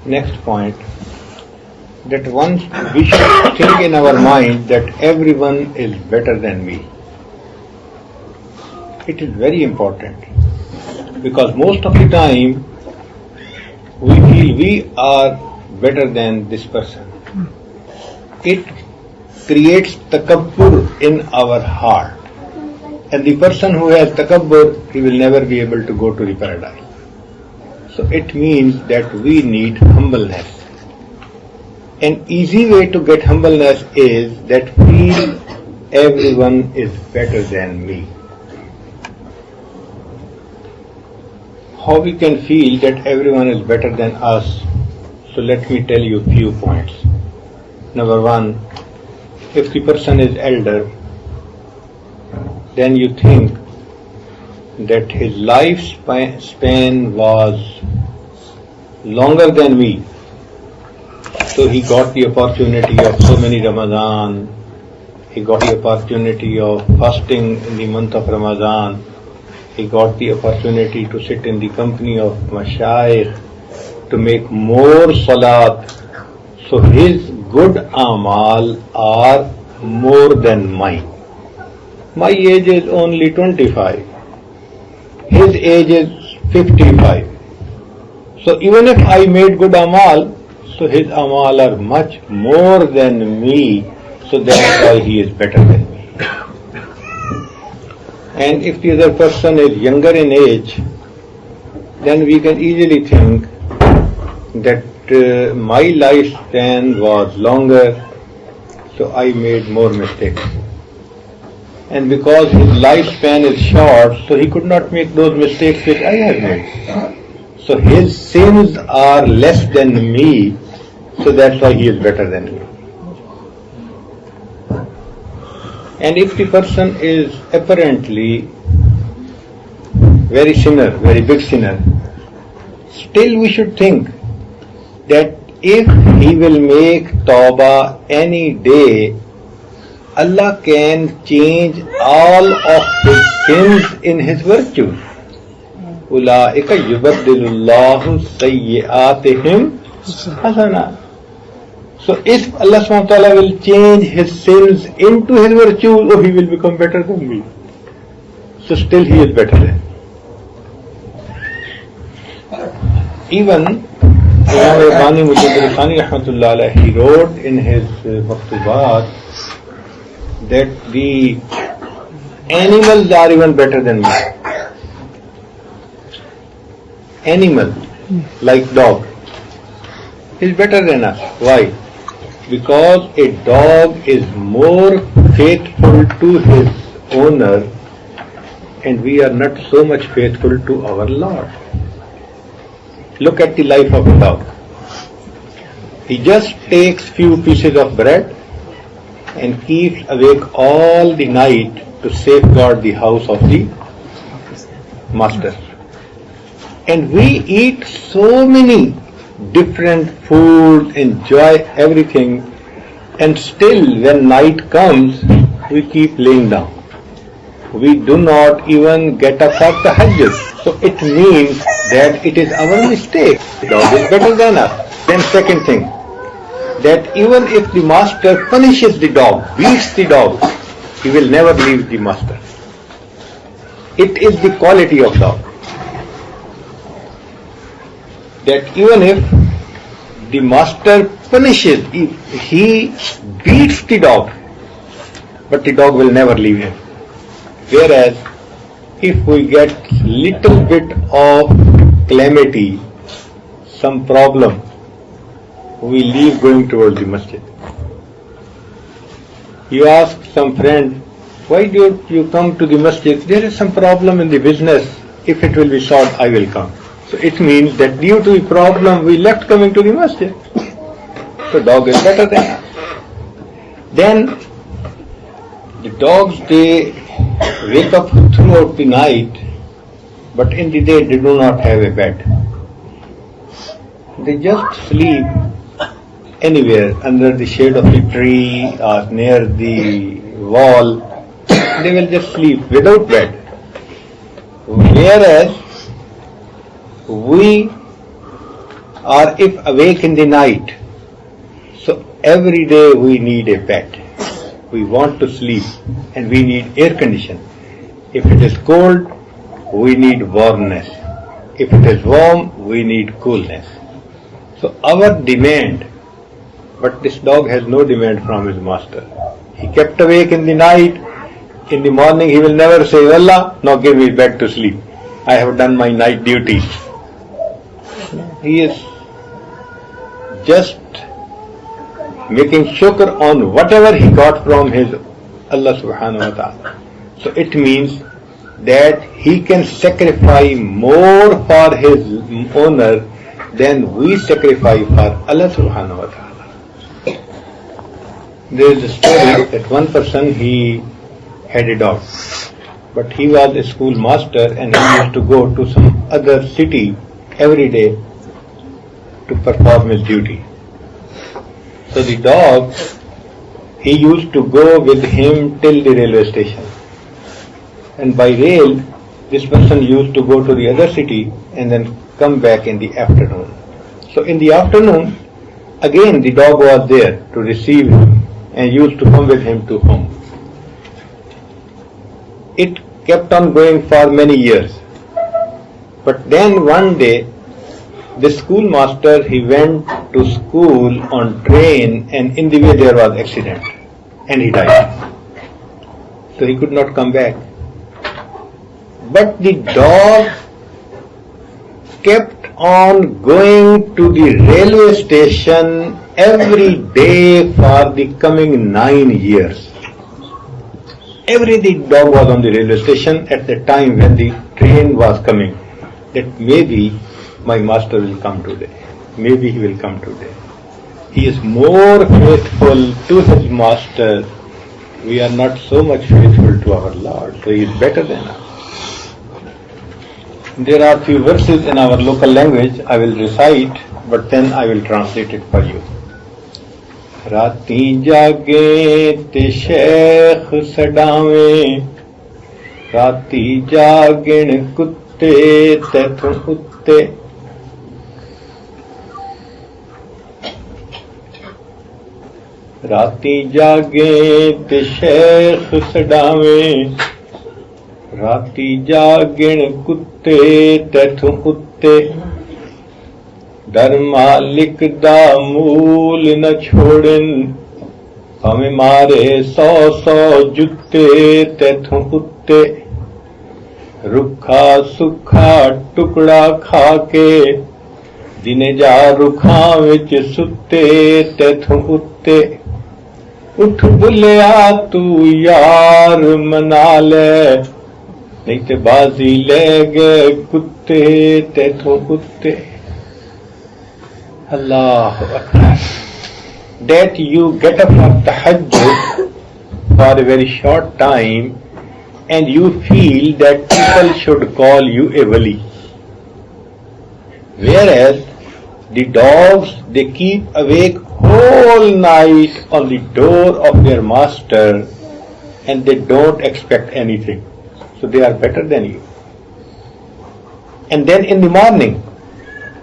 Next point, that once we should think in our mind that everyone is better than me. It is very important because most of the time we feel we are better than this person. It creates takabbur in our heart. And the person who has takabbur, he will never be able to go to the paradise. So it means that we need humbleness. An easy way to get humbleness is that feel everyone is better than me. How we can feel that everyone is better than us? So let me tell you a few points. Number one, if the person is elder, then you think that his lifespan was longer than me. So he got the opportunity of so many Ramadan, he got the opportunity of fasting in the month of Ramadan, he got the opportunity to sit in the company of Mashayikh, to make more salat. So his good amal are more than mine. My age is only 25. His age is 55. So even if I made good amal, so his amal are much more than me, so that's why he is better than me. And if the other person is younger in age, then we can easily think that my lifespan was longer, so I made more mistakes. And because his lifespan is short, so he could not make those mistakes which I have made. So his sins are less than me, so that's why he is better than me. And if the person is apparently very sinner, very big sinner, still we should think that if he will make tawbah any day, Allah can change all of his sins in his virtue. Ulaika yubaddilullahu sayyi'atihim hasana. So if Allah subhanahu wa ta'ala will change his sins into his virtue, oh, he will become better than me. So still he is better than me. Even Imam Rabbani Mujaddid Thani Rahmatullah Alayhi, he wrote in his Maktubat that the animals are even better than me. Animal, like dog, is better than us. Why? Because a dog is more faithful to his owner, and we are not so much faithful to our Lord. Look at the life of a dog. He just takes few pieces of bread and keeps awake all the night to safeguard the house of the master. And we eat so many different foods, enjoy everything, and still when night comes, we keep laying down. We do not even get up for tahajjud. So it means that it is our mistake. The dog is better than us. Then second thing, that even if the master punishes the dog, beats the dog, he will never leave the master. It is the quality of dog. That even if the master punishes, he beats the dog, but the dog will never leave him. Whereas, if we get little bit of calamity, some problem, we leave going towards the masjid. You ask some friend, why don't you come to the masjid? There is some problem in the business. If it will be solved, I will come. So it means that due to the problem, we left coming to the masjid. So dog is better than us. Then the dogs, they wake up throughout the night, but in the day they do not have a bed. They just sleep anywhere, under the shade of the tree or near the wall. They will just sleep without bed. Whereas we or if awake in the night. So every day we need a bed. We want to sleep and we need air condition. If it is cold, we need warmness. If it is warm, we need coolness. So our demand, but this dog has no demand from his master. He kept awake in the night. In the morning he will never say, Allah, now give me bed to sleep. I have done my night duty. He is just making shukr on whatever he got from his Allah subhanahu wa ta'ala. So it means that he can sacrifice more for his owner than we sacrifice for Allah subhanahu wa ta'ala. There is a story that one person, he had a dog, but he was a school master and he used to go to some other city every day to perform his duty. So the dog, he used to go with him till the railway station. And by rail, this person used to go to the other city and then come back in the afternoon. So in the afternoon, again the dog was there to receive him and used to come with him to home. It kept on going for many years. But then one day, the schoolmaster, he went to school on train and in the way there was accident and he died. So he could not come back. But the dog kept on going to the railway station every day for the coming 9 years. Every day the dog was on the railway station at the time when the train was coming, that maybe my master will come today. Maybe he will come today. He is more faithful to his master. We are not so much faithful to our Lord, so he is better than us. There are few verses in our local language I will recite, but then I will translate it for you. राती जागे ते शेख सडावें, राती जागण कुत्ते तैथों उत्ते, राती जागे ते शेख सडावें, राती जागण कुत्ते तैथों उत्ते, डर मालिक दा मूल न छोड़न, भावें मारे 100 जुत्ते तैथों उत्ते, रुखा सुखा टुकड़ा खा के, दिने जा रुखां विच सुत्ते तैथों उत्ते, उठ बुलिया तू यार मना ले, नहीं ते बाजी ले गए कुत्ते तैथों उत्ते. Allahu Akbar. That you get up for tahajjud for a very short time and you feel that people should call you a wali. Whereas the dogs, they keep awake whole night on the door of their master and they don't expect anything. So they are better than you. And then in the morning,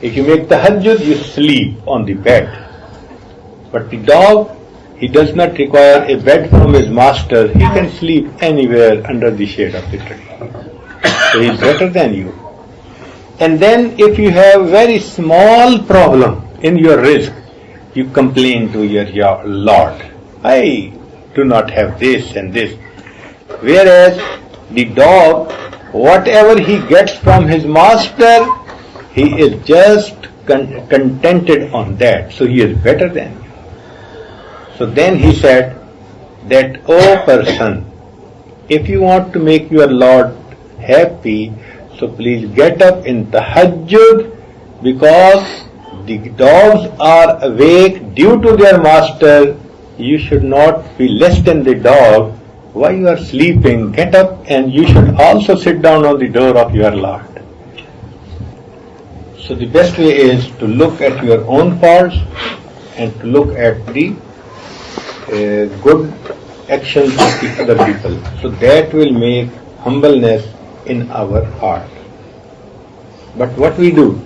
if you make tahajjud, you sleep on the bed. But the dog, he does not require a bed from his master. He can sleep anywhere under the shade of the tree. So he is better than you. And then if you have very small problem in your rizq, you complain to your Lord, I do not have this and this. Whereas the dog, whatever he gets from his master, he is just contented on that. So he is better than you. So then he said that, O person, if you want to make your Lord happy, so please get up in tahajjud, because the dogs are awake due to their master. You should not be less than the dog. While you are sleeping, get up and you should also sit down on the door of your Lord. So the best way is to look at your own faults and to look at the good actions of the other people. So that will make humbleness in our heart. But what we do,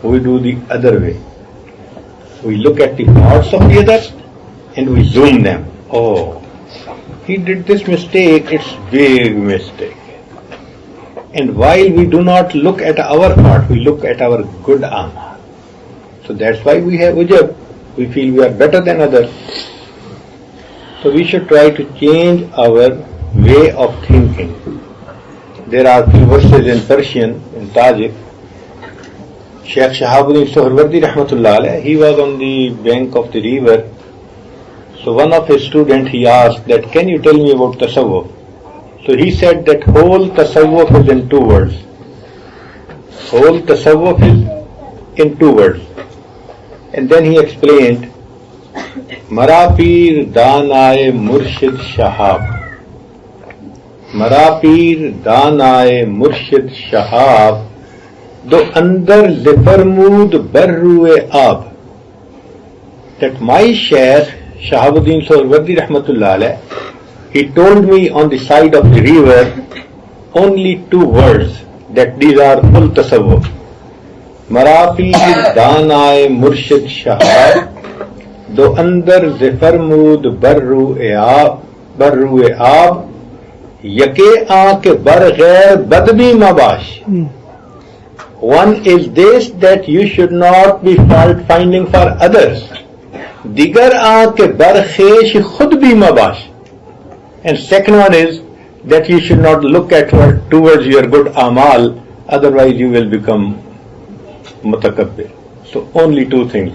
we do the other way. We look at the faults of the others and we zoom them. Oh, he did this mistake, it's big mistake. And while we do not look at our fault, we look at our good amal. So that's why we have ujab. We feel we are better than others. So we should try to change our way of thinking. There are few verses in Persian, in Tajik. Shaykh Shahabuddin Suhrawardi Rahmatullah alayh, he was on the bank of the river. So one of his students, he asked that, can you tell me about tasawwuf? So he said that whole tasawwuf is in 2 words. Whole tasawwuf is in 2 words. And then he explained, Mara Peer Daan-e Murshid Shahab. Mara Peer Daan-e Murshid Shahab, do andar zifarmud barru-e aab. That my Shaykh Shahabuddin Suhrawardi Rahmatullah alayh, he told me on the side of the river only 2 words, that these are full tasawwuf. Mara Peer Daan-e Murshid Shahab, do andar zifarmud barru-e aab, yake aanke bar ghair badbi mabash. One is this, that you should not be fault finding for others. Digar aanke bar khesh khud bhi mabash. And second one is that you should not look at towards your good amal, otherwise you will become mutakabbir. So only 2 things.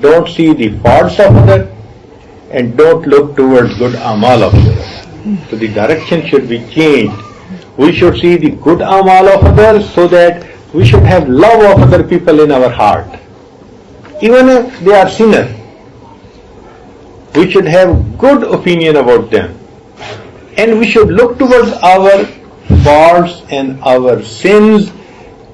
Don't see the faults of others and don't look towards good amal of others. So the direction should be changed. We should see the good amal of others so that we should have love of other people in our heart. Even if they are sinners, we should have good opinion about them. And we should look towards our faults and our sins,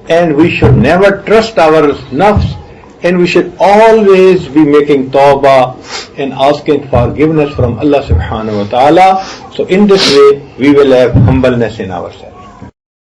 and we should never trust our nafs, and we should always be making tawbah and asking forgiveness from Allah subhanahu wa ta'ala. So in this way we will have humbleness in ourselves.